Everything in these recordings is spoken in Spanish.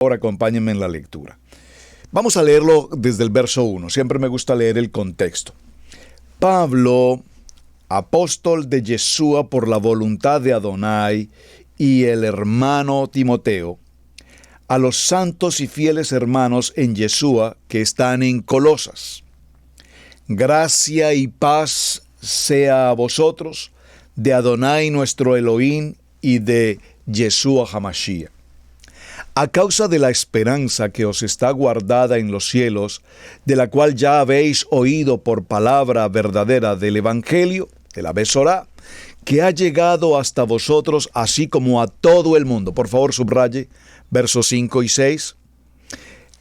Ahora acompáñenme en la lectura. Vamos a leerlo desde el verso 1. Siempre me gusta leer el contexto. Pablo, apóstol de Yeshua por la voluntad de Adonai, y el hermano Timoteo, a los santos y fieles hermanos en Yeshua que están en Colosas. Gracia y paz sea a vosotros, de Adonai nuestro Elohim y de Yeshua Hamashiach. A causa de la esperanza que os está guardada en los cielos, de la cual ya habéis oído por palabra verdadera del Evangelio, de la Besorá, que ha llegado hasta vosotros, así como a todo el mundo. Por favor, subraye versos 5 y 6.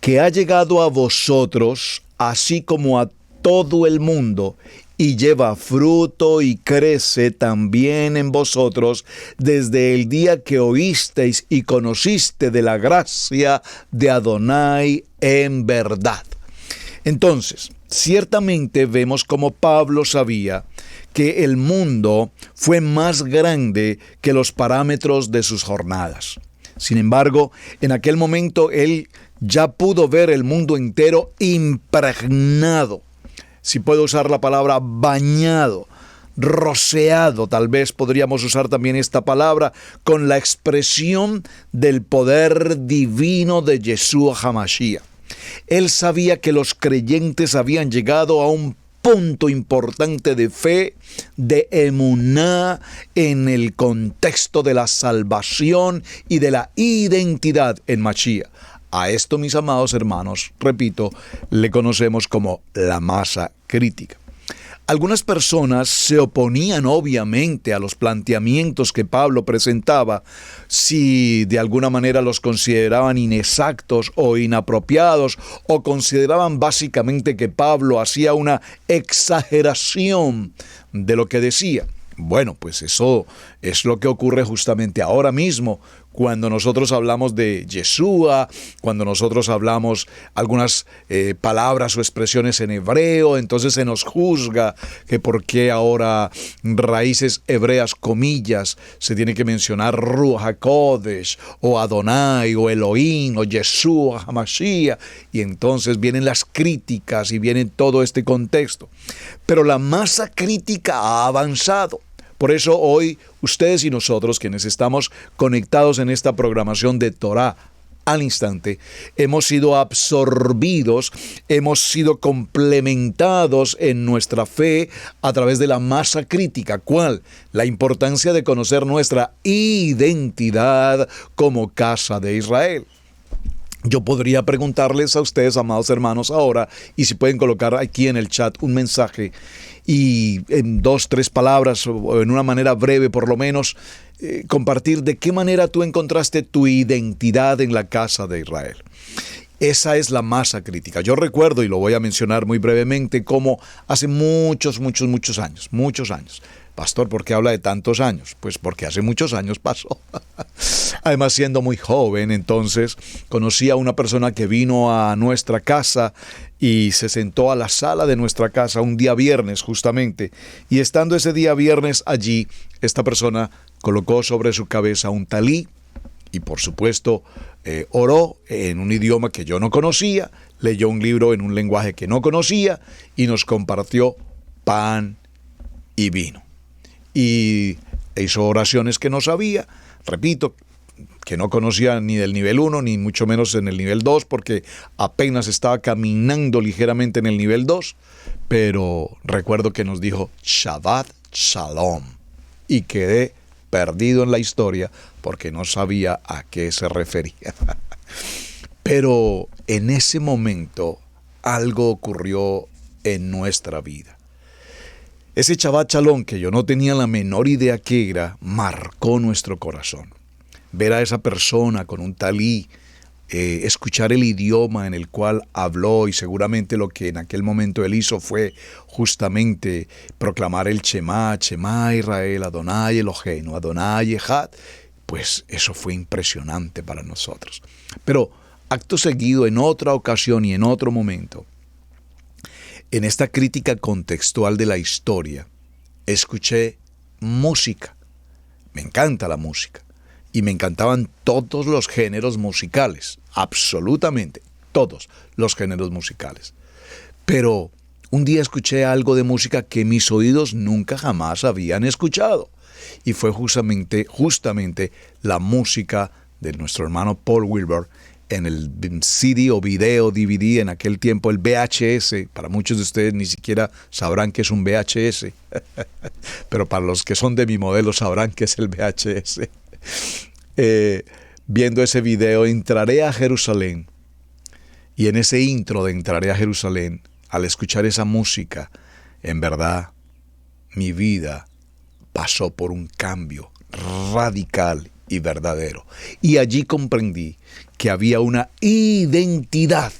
Que ha llegado a vosotros, así como a todo el mundo, y lleva fruto y crece también en vosotros desde el día que oísteis y conociste de la gracia de Adonai en verdad. Entonces, ciertamente vemos como Pablo sabía que el mundo fue más grande que los parámetros de sus jornadas. Sin embargo, en aquel momento él ya pudo ver el mundo entero impregnado, si puedo usar la palabra bañado, rociado, tal vez podríamos usar también esta palabra, con la expresión del poder divino de Yeshua Hamashiach. Él sabía que los creyentes habían llegado a un punto importante de fe, de emuná, en el contexto de la salvación y de la identidad en Mashiach. A esto, mis amados hermanos, repito, le conocemos como la masa crítica. Algunas personas se oponían obviamente a los planteamientos que Pablo presentaba, si de alguna manera los consideraban inexactos o inapropiados, o consideraban básicamente que Pablo hacía una exageración de lo que decía. Bueno, pues eso es lo que ocurre justamente ahora mismo, cuando nosotros hablamos de Yeshua, cuando nosotros hablamos algunas palabras o expresiones en hebreo, entonces se nos juzga que por qué ahora raíces hebreas, comillas, se tiene que mencionar Ruach HaKodesh, o Adonai, o Elohim, o Yeshua Hamashiach, y entonces vienen las críticas y viene todo este contexto. Pero la masa crítica ha avanzado. Por eso hoy ustedes y nosotros, quienes estamos conectados en esta programación de Torah al instante, hemos sido absorbidos, hemos sido complementados en nuestra fe a través de la masa crítica. ¿Cuál? La importancia de conocer nuestra identidad como casa de Israel. Yo podría preguntarles a ustedes, amados hermanos, ahora, y si pueden colocar aquí en el chat un mensaje y en 2, 3 palabras o en una manera breve por lo menos, compartir de qué manera tú encontraste tu identidad en la casa de Israel. Esa es la masa crítica. Yo recuerdo, y lo voy a mencionar muy brevemente, como hace muchos años. Pastor, ¿por qué habla de tantos años? Pues porque hace muchos años pasó. Además, siendo muy joven, entonces, conocí a una persona que vino a nuestra casa y se sentó a la sala de nuestra casa un día viernes, justamente. Y estando ese día viernes allí, esta persona colocó sobre su cabeza un talí y, por supuesto, oró en un idioma que yo no conocía, leyó un libro en un lenguaje que no conocía y nos compartió pan y vino. Y hizo oraciones que no sabía, repito, que no conocía ni del nivel 1, ni mucho menos en el nivel 2, porque apenas estaba caminando ligeramente en el nivel 2, pero recuerdo que nos dijo Shabbat Shalom, y quedé perdido en la historia porque no sabía a qué se refería. Pero en ese momento algo ocurrió en nuestra vida. Ese Shabbat Shalom, que yo no tenía la menor idea qué era, marcó nuestro corazón. Ver a esa persona con un talí, escuchar el idioma en el cual habló, y seguramente lo que en aquel momento él hizo fue justamente proclamar el Shema Israel, Adonai Eloheinu, Adonai Echad, pues eso fue impresionante para nosotros. Pero acto seguido, en otra ocasión y en otro momento, en esta crítica contextual de la historia, escuché música. Me encanta la música. y me encantaban todos los géneros musicales, absolutamente todos los géneros musicales. Pero un día escuché algo de música que mis oídos nunca jamás habían escuchado, y fue justamente la música de nuestro hermano Paul Wilbur en el CD o video, DVD, en aquel tiempo el VHS. Para muchos de ustedes ni siquiera sabrán qué es un VHS, pero para los que son de mi modelo sabrán qué es el VHS. Viendo ese video, entraré a Jerusalén, y en ese intro de entraré a Jerusalén, al escuchar esa música, en verdad, mi vida pasó por un cambio radical y verdadero. Y allí comprendí que había una identidad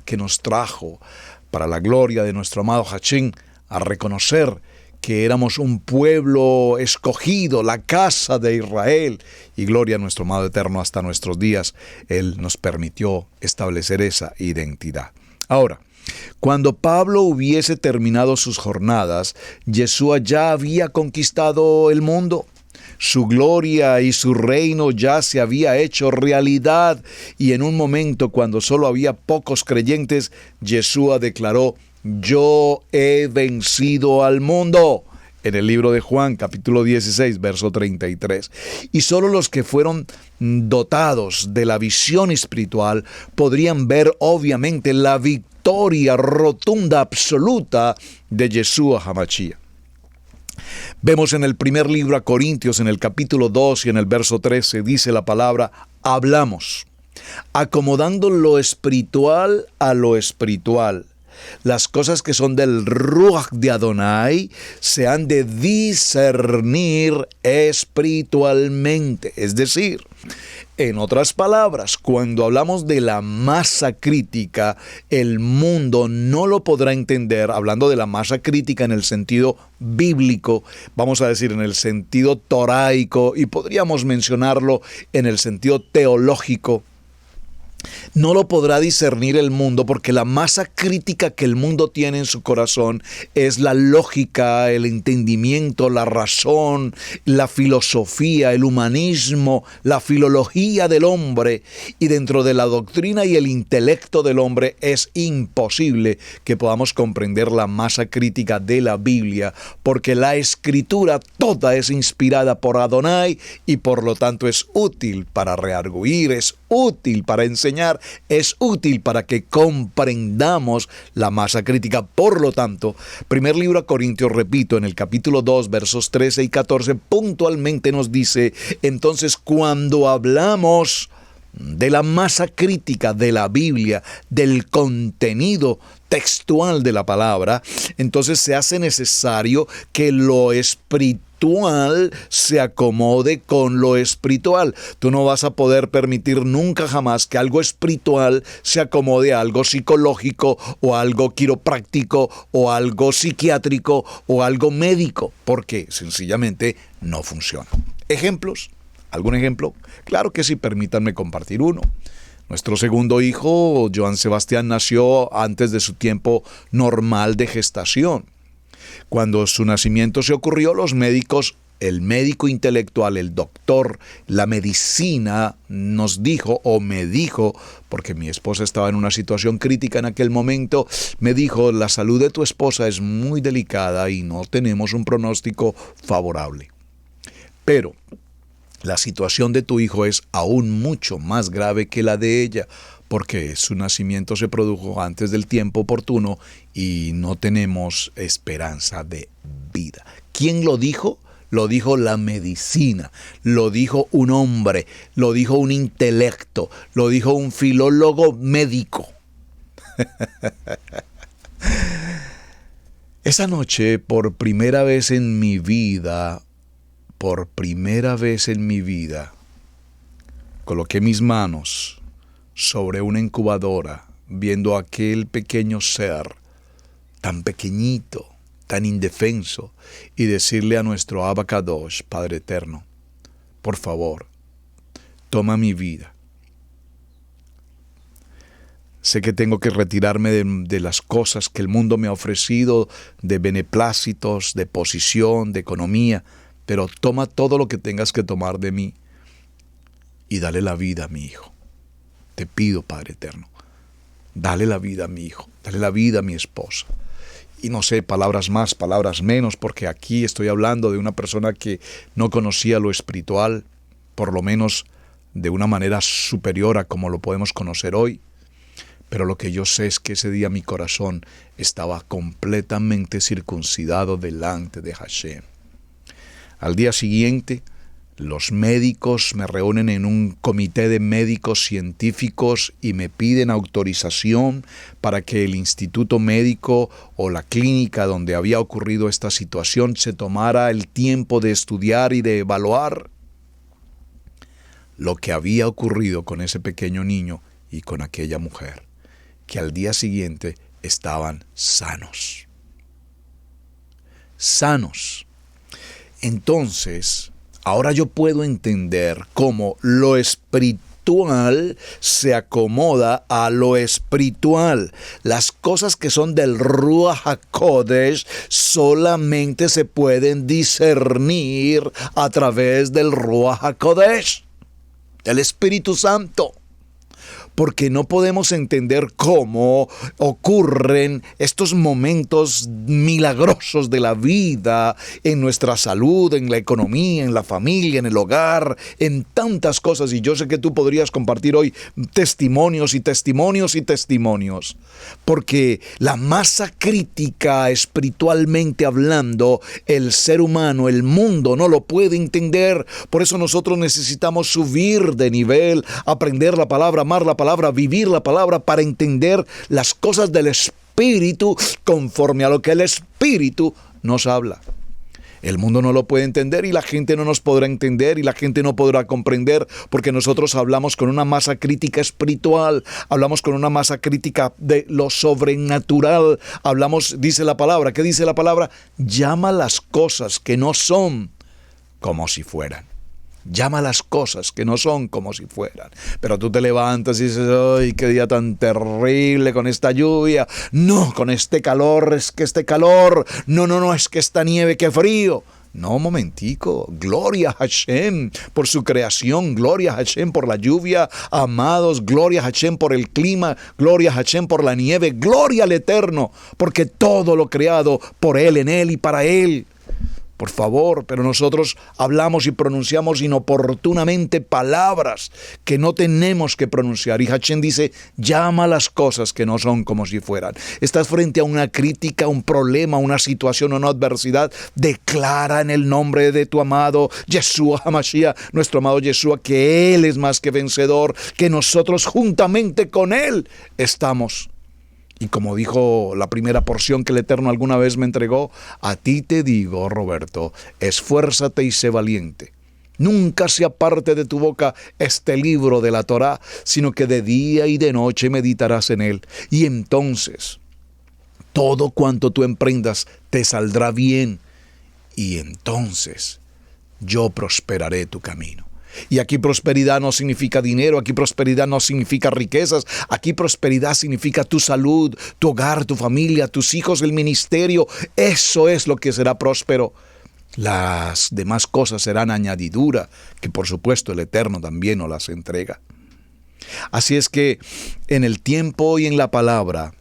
que nos trajo, para la gloria de nuestro amado Hachín, a reconocer que éramos un pueblo escogido, la casa de Israel, y gloria a nuestro amado eterno hasta nuestros días. Él nos permitió establecer esa identidad. Ahora, cuando Pablo hubiese terminado sus jornadas, Yeshua ya había conquistado el mundo. Su gloria y su reino ya se había hecho realidad, y en un momento cuando solo había pocos creyentes, Yeshua declaró: yo he vencido al mundo, en el libro de Juan, capítulo 16, verso 33. Y solo los que fueron dotados de la visión espiritual podrían ver obviamente la victoria rotunda, absoluta de Yeshua HaMashiach. Vemos en el primer libro a Corintios, en el capítulo 2 y en el verso 13, dice la palabra: hablamos, acomodando lo espiritual a lo espiritual. Las cosas que son del Ruach de Adonai se han de discernir espiritualmente. Es decir, en otras palabras, cuando hablamos de la masa crítica, el mundo no lo podrá entender, hablando de la masa crítica en el sentido bíblico, vamos a decir en el sentido toraico, y podríamos mencionarlo en el sentido teológico. No lo podrá discernir el mundo, porque la masa crítica que el mundo tiene en su corazón es la lógica, el entendimiento, la razón, la filosofía, el humanismo, la filología del hombre. Y dentro de la doctrina y el intelecto del hombre es imposible que podamos comprender la masa crítica de la Biblia, porque la Escritura toda es inspirada por Adonai y por lo tanto es útil para redarguir, es útil para enseñar, es útil para que comprendamos la masa crítica. Por lo tanto, primer libro a Corintios, repito, en el capítulo 2, versos 13 y 14, puntualmente nos dice: entonces, cuando hablamos de la masa crítica de la Biblia, del contenido textual de la palabra, entonces se hace necesario que lo espiritual se acomode con lo espiritual. Tú no vas a poder permitir nunca jamás que algo espiritual se acomode a algo psicológico o algo quiropráctico o algo psiquiátrico o algo médico, porque sencillamente no funciona. ¿Ejemplos? ¿Algún ejemplo? Claro que sí, permítanme compartir uno. Nuestro segundo hijo, Joan Sebastián, nació antes de su tiempo normal de gestación. Cuando su nacimiento se ocurrió, los médicos, el médico intelectual, el doctor, la medicina nos dijo, o me dijo, porque mi esposa estaba en una situación crítica en aquel momento, me dijo: la salud de tu esposa es muy delicada y no tenemos un pronóstico favorable. Pero la situación de tu hijo es aún mucho más grave que la de ella, porque su nacimiento se produjo antes del tiempo oportuno y no tenemos esperanza de vida. ¿Quién lo dijo? Lo dijo la medicina, lo dijo un hombre, lo dijo un intelecto, lo dijo un filólogo médico. Esa noche, por primera vez en mi vida, coloqué mis manos sobre una incubadora, viendo a aquel pequeño ser, tan pequeñito, tan indefenso, y decirle a nuestro Abba Kadosh, Padre Eterno: por favor, toma mi vida. Sé que tengo que retirarme de las cosas que el mundo me ha ofrecido, de beneplácitos, de posición, de economía, pero toma todo lo que tengas que tomar de mí y dale la vida a mi hijo. Te pido, Padre eterno, dale la vida a mi hijo, dale la vida a mi esposa. Y no sé, palabras más, palabras menos, porque aquí estoy hablando de una persona que no conocía lo espiritual, por lo menos de una manera superior a como lo podemos conocer hoy. Pero lo que yo sé es que ese día mi corazón estaba completamente circuncidado delante de Hashem. Al día siguiente, los médicos me reúnen en un comité de médicos científicos y me piden autorización para que el instituto médico o la clínica donde había ocurrido esta situación se tomara el tiempo de estudiar y de evaluar lo que había ocurrido con ese pequeño niño y con aquella mujer, que al día siguiente estaban sanos. Sanos. Entonces, ahora yo puedo entender cómo lo espiritual se acomoda a lo espiritual. Las cosas que son del Ruach HaKodesh solamente se pueden discernir a través del Ruach HaKodesh, el Espíritu Santo. Porque no podemos entender cómo ocurren estos momentos milagrosos de la vida en nuestra salud, en la economía, en la familia, en el hogar, en tantas cosas. Y yo sé que tú podrías compartir hoy testimonios y testimonios y testimonios. Porque la masa crítica, espiritualmente hablando, el ser humano, el mundo no lo puede entender. Por eso nosotros necesitamos subir de nivel, aprender la palabra, amar la palabra, vivir la palabra para entender las cosas del Espíritu conforme a lo que el Espíritu nos habla. El mundo no lo puede entender y la gente no nos podrá entender y la gente no podrá comprender porque nosotros hablamos con una masa crítica espiritual, hablamos con una masa crítica de lo sobrenatural, hablamos, dice la palabra, ¿qué dice la palabra? Llama las cosas que no son como si fueran. Llama las cosas que no son como si fueran. Pero tú te levantas y dices, ¡ay, qué día tan terrible con esta lluvia! No, con este calor, es que este calor. No, es que esta nieve, qué frío. No, momentico. Gloria a Hashem por su creación. Gloria a Hashem por la lluvia. Amados, gloria a Hashem por el clima. Gloria a Hashem por la nieve. Gloria al Eterno, porque todo lo creado por Él, en Él y para Él. Por favor, pero nosotros hablamos y pronunciamos inoportunamente palabras que no tenemos que pronunciar. Y Hashem dice, llama las cosas que no son como si fueran. Estás frente a una crítica, un problema, una situación o una adversidad. Declara en el nombre de tu amado Yeshua HaMashiach, nuestro amado Yeshua, que Él es más que vencedor, que nosotros juntamente con Él estamos. Y como dijo la primera porción que el Eterno alguna vez me entregó, a ti te digo, Roberto, esfuérzate y sé valiente. Nunca se aparte de tu boca este libro de la Torá, sino que de día y de noche meditarás en él. Y entonces, todo cuanto tú emprendas te saldrá bien. Y entonces, yo prosperaré tu camino. Y aquí prosperidad no significa dinero, aquí prosperidad no significa riquezas, aquí prosperidad significa tu salud, tu hogar, tu familia, tus hijos, el ministerio. Eso es lo que será próspero. Las demás cosas serán añadidura, que por supuesto el Eterno también nos las entrega. Así es que en el tiempo y en la palabra,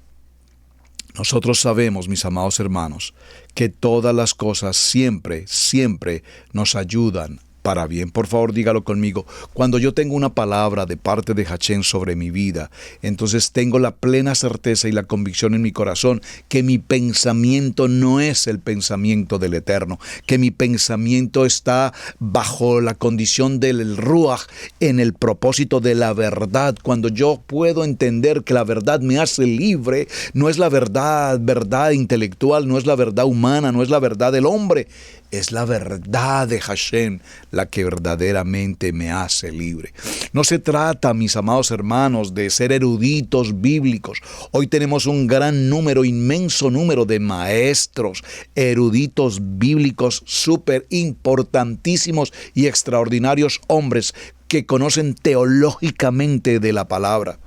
nosotros sabemos, mis amados hermanos, que todas las cosas siempre nos ayudan para bien. Por favor, dígalo conmigo. Cuando yo tengo una palabra de parte de Hashem sobre mi vida, entonces tengo la plena certeza y la convicción en mi corazón que mi pensamiento no es el pensamiento del Eterno, que mi pensamiento está bajo la condición del Ruach, en el propósito de la verdad. Cuando yo puedo entender que la verdad me hace libre, no es la verdad intelectual, no es la verdad humana, no es la verdad del hombre, es la verdad de Hashem la que verdaderamente me hace libre. No se trata, mis amados hermanos, de ser eruditos bíblicos. Hoy tenemos un gran número, inmenso número de maestros, eruditos bíblicos súper importantísimos y extraordinarios hombres que conocen teológicamente de la palabra.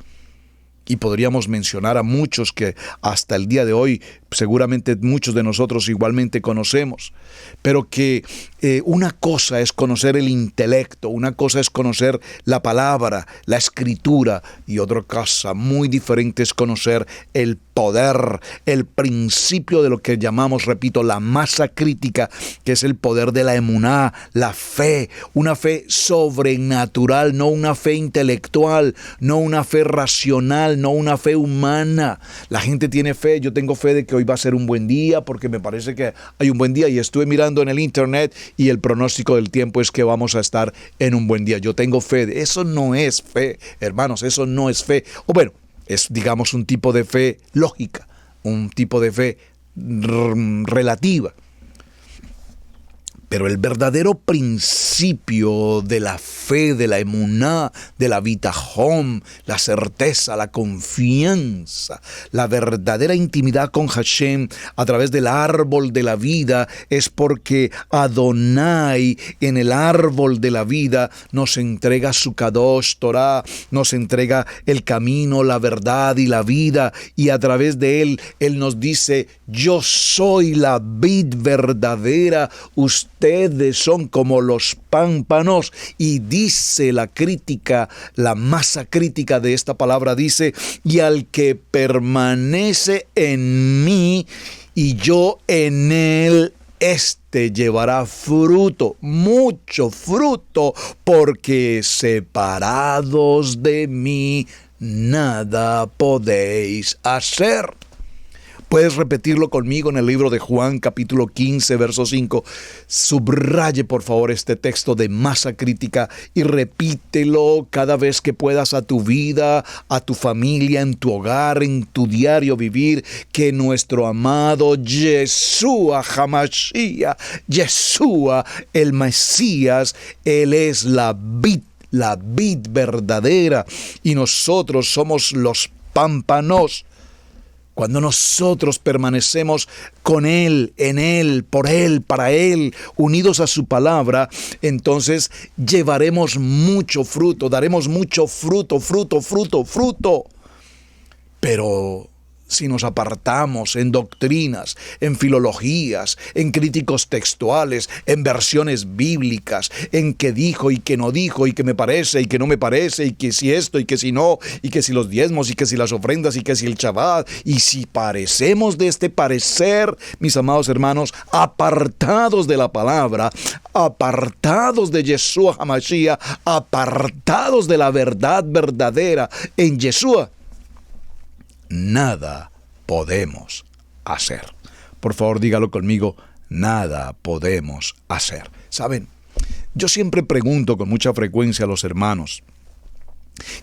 Y podríamos mencionar a muchos que hasta el día de hoy seguramente muchos de nosotros igualmente conocemos. Pero que una cosa es conocer el intelecto, una cosa es conocer la palabra, la escritura, y otra cosa muy diferente es conocer el poder, el principio de lo que llamamos, repito, la masa crítica, que es el poder de la emuná, la fe, una fe sobrenatural, no una fe intelectual, no una fe racional, no una fe humana. La gente tiene fe, yo tengo fe de que hoy va a ser un buen día porque me parece que hay un buen día y estuve mirando en el internet y el pronóstico del tiempo es que vamos a estar en un buen día. Yo tengo fe. Eso no es fe, hermanos, eso no es fe. O bueno, es, digamos, un tipo de fe lógica, un tipo de fe relativa. Pero el verdadero principio de la fe, de la emuná, de la bitajón, la certeza, la confianza, la verdadera intimidad con Hashem a través del árbol de la vida es porque Adonai en el árbol de la vida nos entrega su Kadosh Torah, nos entrega el camino, la verdad y la vida, y a través de él nos dice: yo soy la vid verdadera, ustedes son como los pámpanos. Y dice la crítica, la masa crítica de esta palabra dice: y al que permanece en mí y yo en él, este llevará fruto, mucho fruto, porque separados de mí nada podéis hacer. Puedes repetirlo conmigo en el libro de Juan, capítulo 15, verso 5. Subraye, por favor, este texto de masa crítica y repítelo cada vez que puedas a tu vida, a tu familia, en tu hogar, en tu diario vivir, que nuestro amado Yeshua HaMashiach, Yeshua el Mesías, Él es la vid verdadera, y nosotros somos los pámpanos. Cuando nosotros permanecemos con Él, en Él, por Él, para Él, unidos a su palabra, entonces llevaremos mucho fruto, daremos mucho fruto. Pero si nos apartamos en doctrinas, en filologías, en críticos textuales, en versiones bíblicas, en que dijo y que no dijo, y que me parece y que no me parece, y que si esto y que si no, y que si los diezmos y que si las ofrendas y que si el Shabbat, y si parecemos de este parecer, mis amados hermanos, apartados de la palabra, apartados de Yeshua HaMashiach, apartados de la verdad verdadera en Yeshua, nada podemos hacer. Por favor, dígalo conmigo: nada podemos hacer. ¿Saben? Yo siempre pregunto con mucha frecuencia a los hermanos: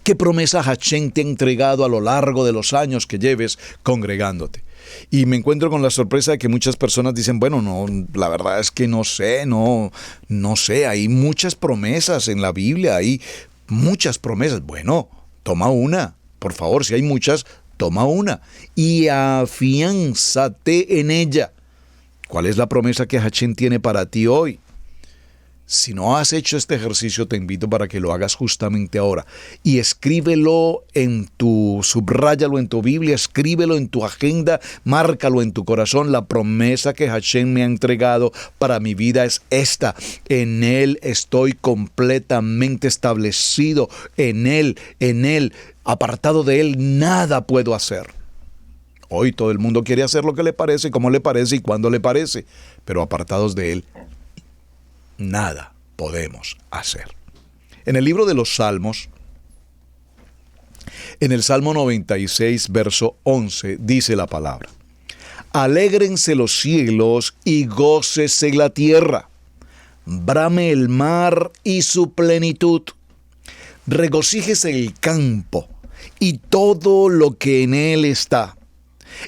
¿qué promesa Hashem te ha entregado a lo largo de los años que lleves congregándote? Y me encuentro con la sorpresa de que muchas personas dicen: bueno, no, la verdad es que no sé, hay muchas promesas en la Biblia, hay muchas promesas. Bueno, toma una, por favor, si hay muchas, toma una y afiánzate en ella. ¿Cuál es la promesa que Hashem tiene para ti hoy? Si no has hecho este ejercicio, te invito para que lo hagas justamente ahora. Y escríbelo subráyalo en tu Biblia, escríbelo en tu agenda, márcalo en tu corazón. La promesa que Hashem me ha entregado para mi vida es esta: en Él estoy completamente establecido, en Él, apartado de Él, nada puedo hacer. Hoy todo el mundo quiere hacer lo que le parece, como le parece y cuando le parece, pero apartados de Él, nada podemos hacer. En el libro de los Salmos, en el Salmo 96, verso 11, dice la palabra: alégrense los cielos y gócese la tierra, brame el mar y su plenitud, regocíjese el campo y todo lo que en él está.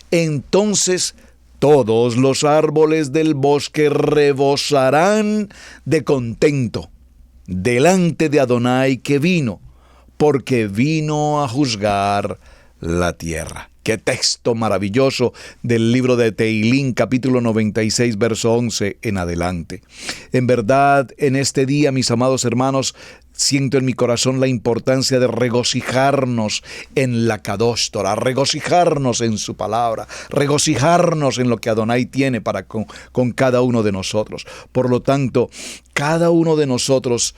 Entonces todos los árboles del bosque rebosarán de contento delante de Adonai que vino, porque vino a juzgar la tierra. Qué texto maravilloso del libro de Teilín, capítulo 96, verso 11 en adelante. En verdad, en este día, mis amados hermanos, siento en mi corazón la importancia de regocijarnos en la Kadosh Torah, regocijarnos en su palabra, regocijarnos en lo que Adonai tiene para con cada uno de nosotros. Por lo tanto, cada uno de nosotros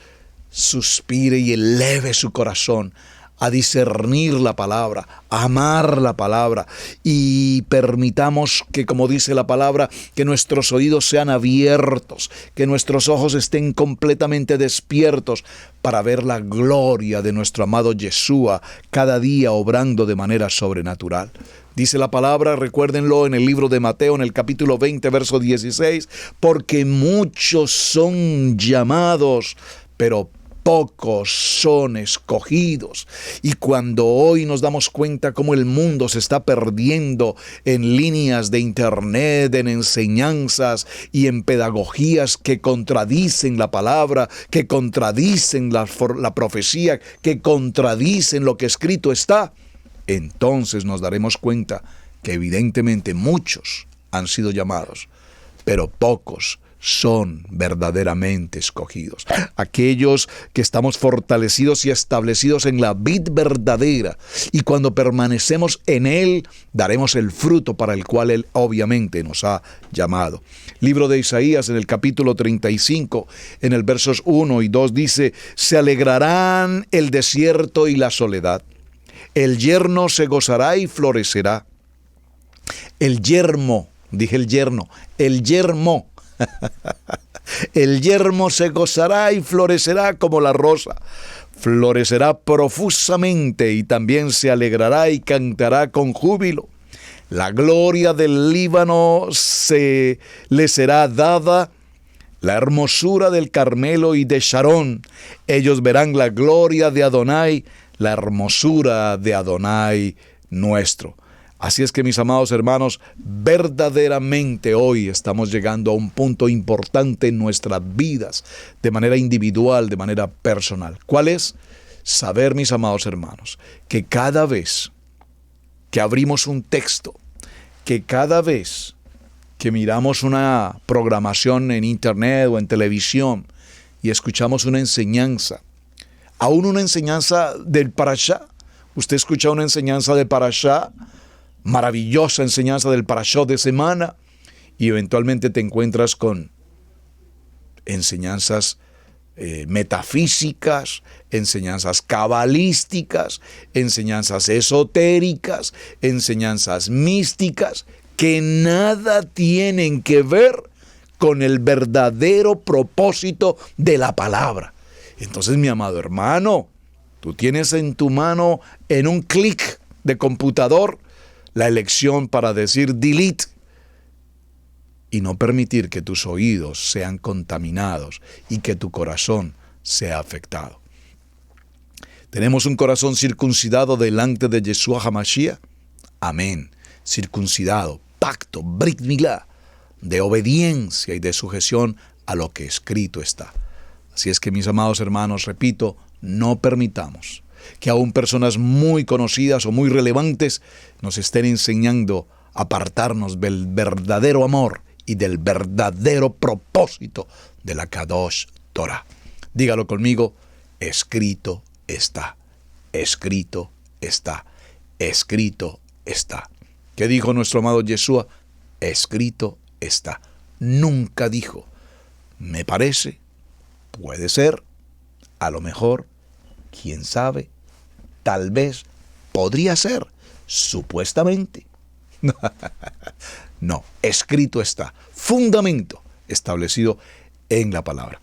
suspire y eleve su corazón a discernir la palabra, a amar la palabra, y permitamos que, como dice la palabra, que nuestros oídos sean abiertos, que nuestros ojos estén completamente despiertos para ver la gloria de nuestro amado Yeshua cada día obrando de manera sobrenatural. Dice la palabra, recuérdenlo, en el libro de Mateo, en el capítulo 20, verso 16, porque muchos son llamados, pero pocos son escogidos. Y cuando hoy nos damos cuenta cómo el mundo se está perdiendo en líneas de internet, en enseñanzas y en pedagogías que contradicen la palabra, que contradicen la profecía, que contradicen lo que escrito está, entonces nos daremos cuenta que evidentemente muchos han sido llamados, pero pocos son verdaderamente escogidos. Aquellos que estamos fortalecidos y establecidos en la vid verdadera, y cuando permanecemos en Él, daremos el fruto para el cual Él obviamente nos ha llamado. Libro de Isaías, en el capítulo 35, en el versos 1 y 2 dice: se alegrarán el desierto y la soledad. El yerno se gozará y florecerá. El yermo, dije el yerno, el yermo. El yermo se gozará y florecerá como la rosa. Florecerá profusamente y también se alegrará y cantará con júbilo. La gloria del Líbano le será dada, la hermosura del Carmelo y de Sharón. Ellos verán la gloria de Adonai, la hermosura de Adonai nuestro. Así es que, mis amados hermanos, verdaderamente hoy estamos llegando a un punto importante en nuestras vidas, de manera individual, de manera personal. ¿Cuál es? Saber, mis amados hermanos, que cada vez que abrimos un texto, que cada vez que miramos una programación en internet o en televisión y escuchamos una enseñanza, aún una enseñanza del Parashá, usted escucha una enseñanza de Parashá, maravillosa enseñanza del Parashot de semana, y eventualmente te encuentras con enseñanzas metafísicas, enseñanzas cabalísticas, enseñanzas esotéricas, enseñanzas místicas, que nada tienen que ver con el verdadero propósito de la palabra. Entonces, mi amado hermano, tú tienes en tu mano, en un clic de computador, la elección para decir delete y no permitir que tus oídos sean contaminados y que tu corazón sea afectado. ¿Tenemos un corazón circuncidado delante de Yeshua HaMashiach? Amén. Circuncidado, pacto, Brit Milá, de obediencia y de sujeción a lo que escrito está. Así es que, mis amados hermanos, repito, no permitamos que aún personas muy conocidas o muy relevantes nos estén enseñando a apartarnos del verdadero amor y del verdadero propósito de la Kadosh Torah. Dígalo conmigo: escrito está, escrito está, escrito está. ¿Qué dijo nuestro amado Yeshua? Escrito está. Nunca dijo, me parece, puede ser, a lo mejor, quién sabe, tal vez, podría ser, supuestamente. No, escrito está, fundamento establecido en la palabra.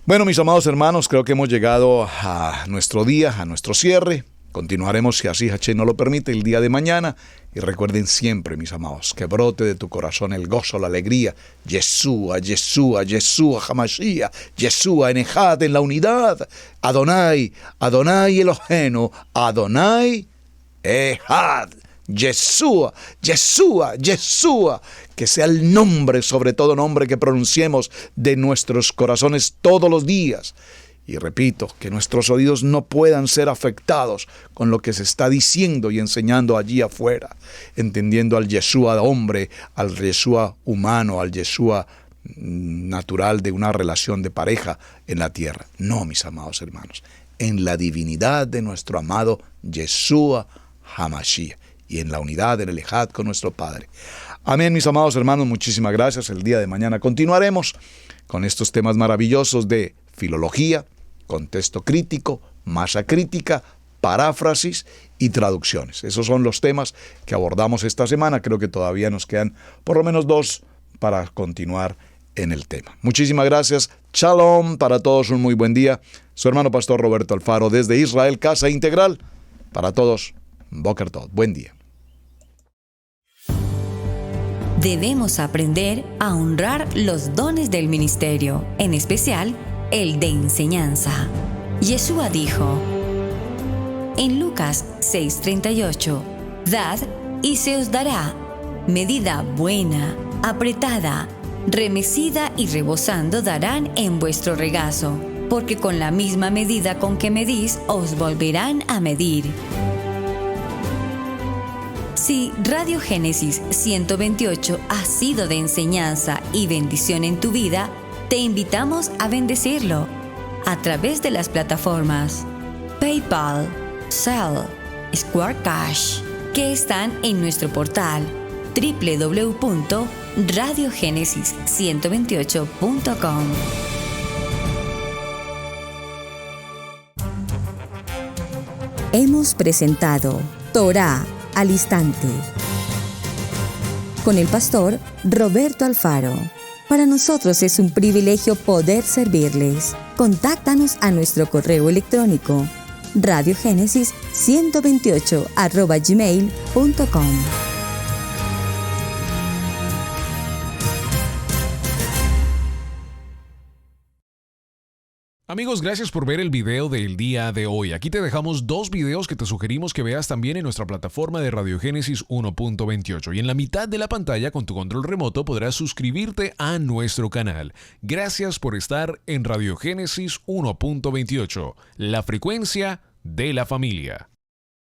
Bueno, mis amados hermanos, creo que hemos llegado a nuestro día, a nuestro cierre. Continuaremos, si así Hashem nos lo permite, el día de mañana. Y recuerden siempre, mis amados, que brote de tu corazón el gozo, la alegría. Yeshua, Yeshua, Yeshua, Hamashiach, Yeshua en Ejad, en la unidad. Adonai, Adonai Elohenu, Adonai Ejad. Yeshua, Yeshua, Yeshua. Que sea el nombre, sobre todo nombre, que pronunciemos de nuestros corazones todos los días. Y repito, que nuestros oídos no puedan ser afectados con lo que se está diciendo y enseñando allí afuera, entendiendo al Yeshua hombre, al Yeshua humano, al Yeshua natural de una relación de pareja en la tierra. No, mis amados hermanos, en la divinidad de nuestro amado Yeshua HaMashiach y en la unidad del Ejad con nuestro Padre. Amén, mis amados hermanos, muchísimas gracias. El día de mañana continuaremos con estos temas maravillosos de filología, contexto crítico, masa crítica, paráfrasis y traducciones. Esos son los temas que abordamos esta semana. Creo que todavía nos quedan por lo menos 2 para continuar en el tema. Muchísimas gracias. Shalom para todos, un muy buen día. Su hermano pastor Roberto Alfaro desde Israel, Casa Integral. Para todos, Boker Tov. Buen día. Debemos aprender a honrar los dones del ministerio, en especial el de enseñanza. Yeshua dijo en Lucas 6:38, «Dad y se os dará, medida buena, apretada, remecida y rebosando darán en vuestro regazo, porque con la misma medida con que medís os volverán a medir». Si Radio Génesis 128 ha sido de enseñanza y bendición en tu vida, te invitamos a bendecirlo a través de las plataformas PayPal, Zelle, Square Cash, que están en nuestro portal www.radiogenesis128.com. Hemos presentado Torá al Instante con el pastor Roberto Alfaro. Para nosotros es un privilegio poder servirles. Contáctanos a nuestro correo electrónico radiogenesis128@gmail.com. Amigos, gracias por ver el video del día de hoy. Aquí te dejamos 2 videos que te sugerimos que veas también en nuestra plataforma de Radio Génesis 1.28. Y en la mitad de la pantalla, con tu control remoto, podrás suscribirte a nuestro canal. Gracias por estar en Radio Génesis 1.28, la frecuencia de la familia.